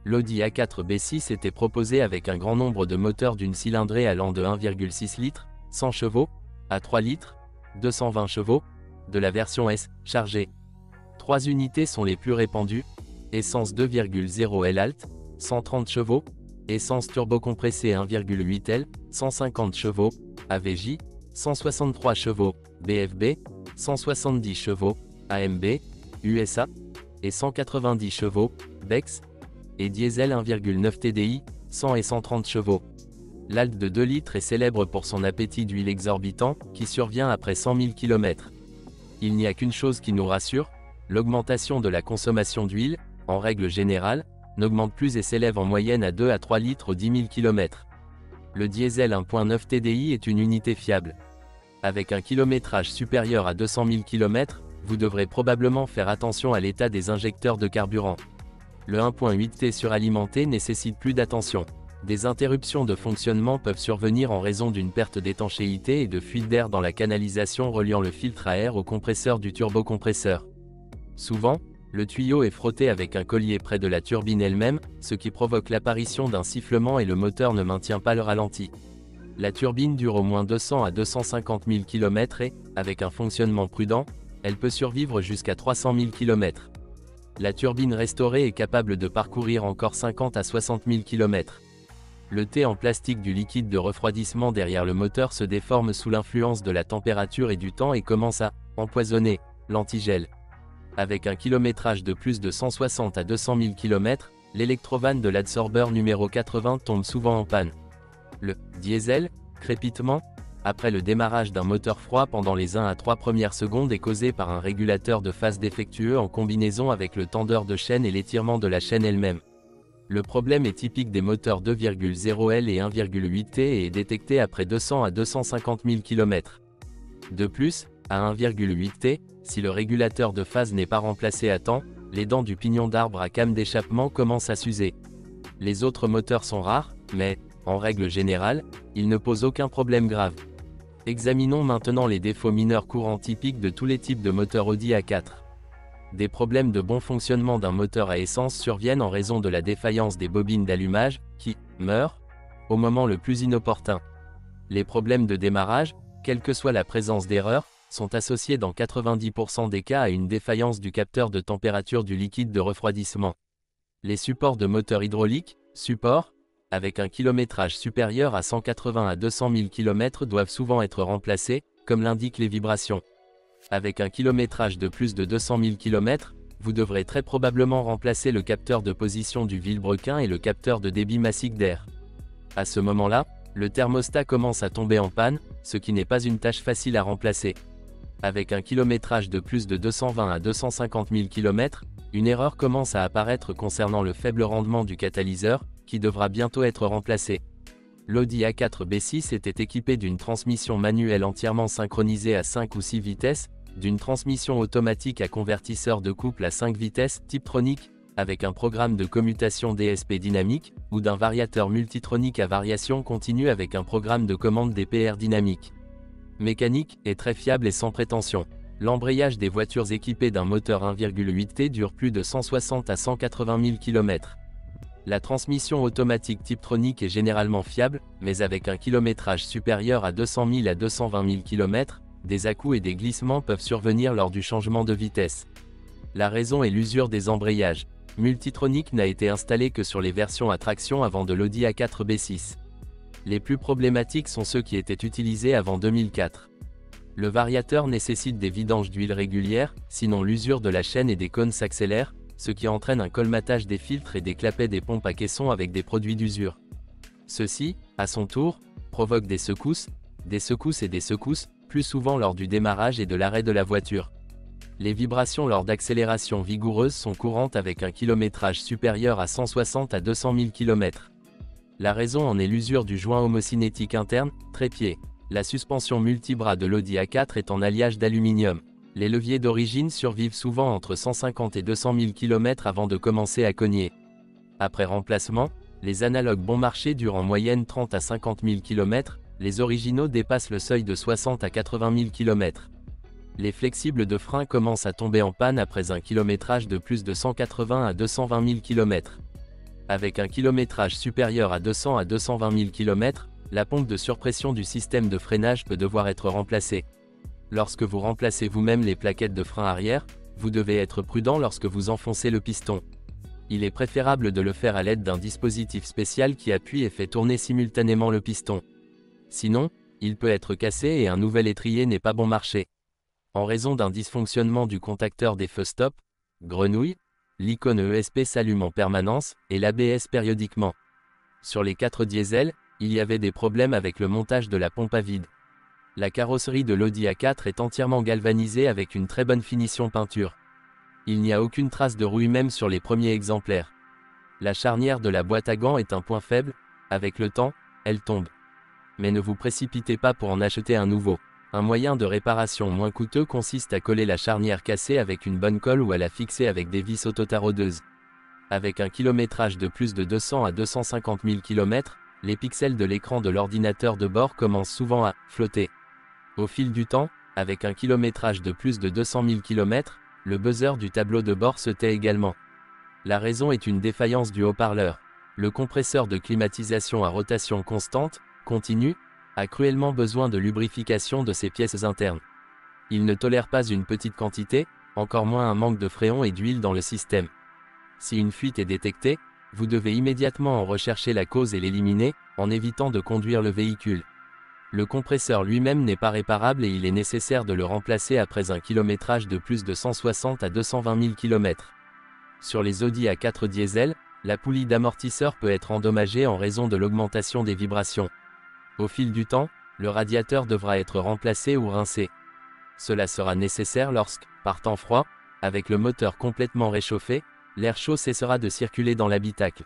L'Audi A4 B6 était proposé avec un grand nombre de moteurs d'une cylindrée allant de 1,6 litres, 100 chevaux, à 3 litres, 220 chevaux, de la version S, chargée. 3 unités sont les plus répandues: essence 2,0 L alt, 130 chevaux, essence turbocompressée 1,8 L, 150 chevaux, AVJ, 163 chevaux, BFB, 170 chevaux, AMB, USA, et 190 chevaux, BEX, et diesel 1,9 TDI, 100 et 130 chevaux. L'Alt de 2 litres est célèbre pour son appétit d'huile exorbitant, qui survient après 100 000 km. Il n'y a qu'une chose qui nous rassure: l'augmentation de la consommation d'huile, en règle générale, n'augmente plus et s'élève en moyenne à 2 à 3 litres aux 10 000 km. Le diesel 1.9 TDI est une unité fiable. Avec un kilométrage supérieur à 200 000 km, vous devrez probablement faire attention à l'état des injecteurs de carburant. Le 1.8 T suralimenté nécessite plus d'attention. Des interruptions de fonctionnement peuvent survenir en raison d'une perte d'étanchéité et de fuite d'air dans la canalisation reliant le filtre à air au compresseur du turbocompresseur. Souvent, le tuyau est frotté avec un collier près de la turbine elle-même, ce qui provoque l'apparition d'un sifflement et le moteur ne maintient pas le ralenti. La turbine dure au moins 200 à 250 000 km et, avec un fonctionnement prudent, elle peut survivre jusqu'à 300 000 km. La turbine restaurée est capable de parcourir encore 50 à 60 000 km. Le T en plastique du liquide de refroidissement derrière le moteur se déforme sous l'influence de la température et du temps et commence à empoisonner l'antigel. Avec un kilométrage de plus de 160 à 200 000 km, l'électrovanne de l'adsorbeur numéro 80 tombe souvent en panne. Le diesel, crépitement, après le démarrage d'un moteur froid pendant les 1 à 3 premières secondes, est causé par un régulateur de phase défectueux en combinaison avec le tendeur de chaîne et l'étirement de la chaîne elle-même. Le problème est typique des moteurs 2,0 L et 1,8 T et est détecté après 200 à 250 000 km. De plus, à 1,8 T, si le régulateur de phase n'est pas remplacé à temps, les dents du pignon d'arbre à came d'échappement commencent à s'user. Les autres moteurs sont rares, mais, en règle générale, ils ne posent aucun problème grave. Examinons maintenant les défauts mineurs courants typiques de tous les types de moteurs Audi A4. Des problèmes de bon fonctionnement d'un moteur à essence surviennent en raison de la défaillance des bobines d'allumage, qui meurent au moment le plus inopportun. Les problèmes de démarrage, quelle que soit la présence d'erreur, sont associés dans 90% des cas à une défaillance du capteur de température du liquide de refroidissement. Les supports de moteur hydraulique, avec un kilométrage supérieur à 180 à 200 000 km doivent souvent être remplacés, comme l'indiquent les vibrations. Avec un kilométrage de plus de 200 000 km, vous devrez très probablement remplacer le capteur de position du vilebrequin et le capteur de débit massique d'air. À ce moment-là, le thermostat commence à tomber en panne, ce qui n'est pas une tâche facile à remplacer. Avec un kilométrage de plus de 220 à 250 000 km, une erreur commence à apparaître concernant le faible rendement du catalyseur, qui devra bientôt être remplacé. L'Audi A4 B6 était équipé d'une transmission manuelle entièrement synchronisée à 5 ou 6 vitesses, d'une transmission automatique à convertisseur de couple à 5 vitesses, Tiptronic, avec un programme de commutation DSP dynamique, ou d'un variateur multitronique à variation continue avec un programme de commande DPR dynamique. Mécanique, est très fiable et sans prétention. L'embrayage des voitures équipées d'un moteur 1,8 T dure plus de 160 à 180 000 km. La transmission automatique Tiptronic est généralement fiable, mais avec un kilométrage supérieur à 200 000 à 220 000 km, des à-coups et des glissements peuvent survenir lors du changement de vitesse. La raison est l'usure des embrayages. Multitronic n'a été installé que sur les versions à traction avant de l'Audi A4 B6. Les plus problématiques sont ceux qui étaient utilisés avant 2004. Le variateur nécessite des vidanges d'huile régulières, sinon l'usure de la chaîne et des cônes s'accélère, ce qui entraîne un colmatage des filtres et des clapets des pompes à caisson avec des produits d'usure. Ceci, à son tour, provoque des secousses et des secousses, plus souvent lors du démarrage et de l'arrêt de la voiture. Les vibrations lors d'accélérations vigoureuses sont courantes avec un kilométrage supérieur à 160 à 200 000 km. La raison en est l'usure du joint homocinétique interne, trépied. La suspension multibras de l'Audi A4 est en alliage d'aluminium. Les leviers d'origine survivent souvent entre 150 et 200 000 km avant de commencer à cogner. Après remplacement, les analogues bon marché durent en moyenne 30 à 50 000 km, les originaux dépassent le seuil de 60 à 80 000 km. Les flexibles de frein commencent à tomber en panne après un kilométrage de plus de 180 à 220 000 km. Avec un kilométrage supérieur à 200 à 220 000 km, la pompe de surpression du système de freinage peut devoir être remplacée. Lorsque vous remplacez vous-même les plaquettes de frein arrière, vous devez être prudent lorsque vous enfoncez le piston. Il est préférable de le faire à l'aide d'un dispositif spécial qui appuie et fait tourner simultanément le piston. Sinon, il peut être cassé et un nouvel étrier n'est pas bon marché. En raison d'un dysfonctionnement du contacteur des feux stop, grenouille, l'icône ESP s'allume en permanence et l'ABS périodiquement. Sur les 4 diesels, il y avait des problèmes avec le montage de la pompe à vide. La carrosserie de l'Audi A4 est entièrement galvanisée avec une très bonne finition peinture. Il n'y a aucune trace de rouille même sur les premiers exemplaires. La charnière de la boîte à gants est un point faible, avec le temps, elle tombe. Mais ne vous précipitez pas pour en acheter un nouveau. Un moyen de réparation moins coûteux consiste à coller la charnière cassée avec une bonne colle ou à la fixer avec des vis autotaraudeuses. Avec un kilométrage de plus de 200 à 250 000 km, les pixels de l'écran de l'ordinateur de bord commencent souvent à flotter. Au fil du temps, avec un kilométrage de plus de 200 000 km, le buzzer du tableau de bord se tait également. La raison est une défaillance du haut-parleur. Le compresseur de climatisation à rotation constante, continue, a cruellement besoin de lubrification de ses pièces internes. Il ne tolère pas une petite quantité, encore moins un manque de fréon et d'huile dans le système. Si une fuite est détectée, vous devez immédiatement en rechercher la cause et l'éliminer, en évitant de conduire le véhicule. Le compresseur lui-même n'est pas réparable et il est nécessaire de le remplacer après un kilométrage de plus de 160 à 220 000 km. Sur les Audi A4 diesel, la poulie d'amortisseur peut être endommagée en raison de l'augmentation des vibrations. Au fil du temps, le radiateur devra être remplacé ou rincé. Cela sera nécessaire lorsque, par temps froid, avec le moteur complètement réchauffé, l'air chaud cessera de circuler dans l'habitacle.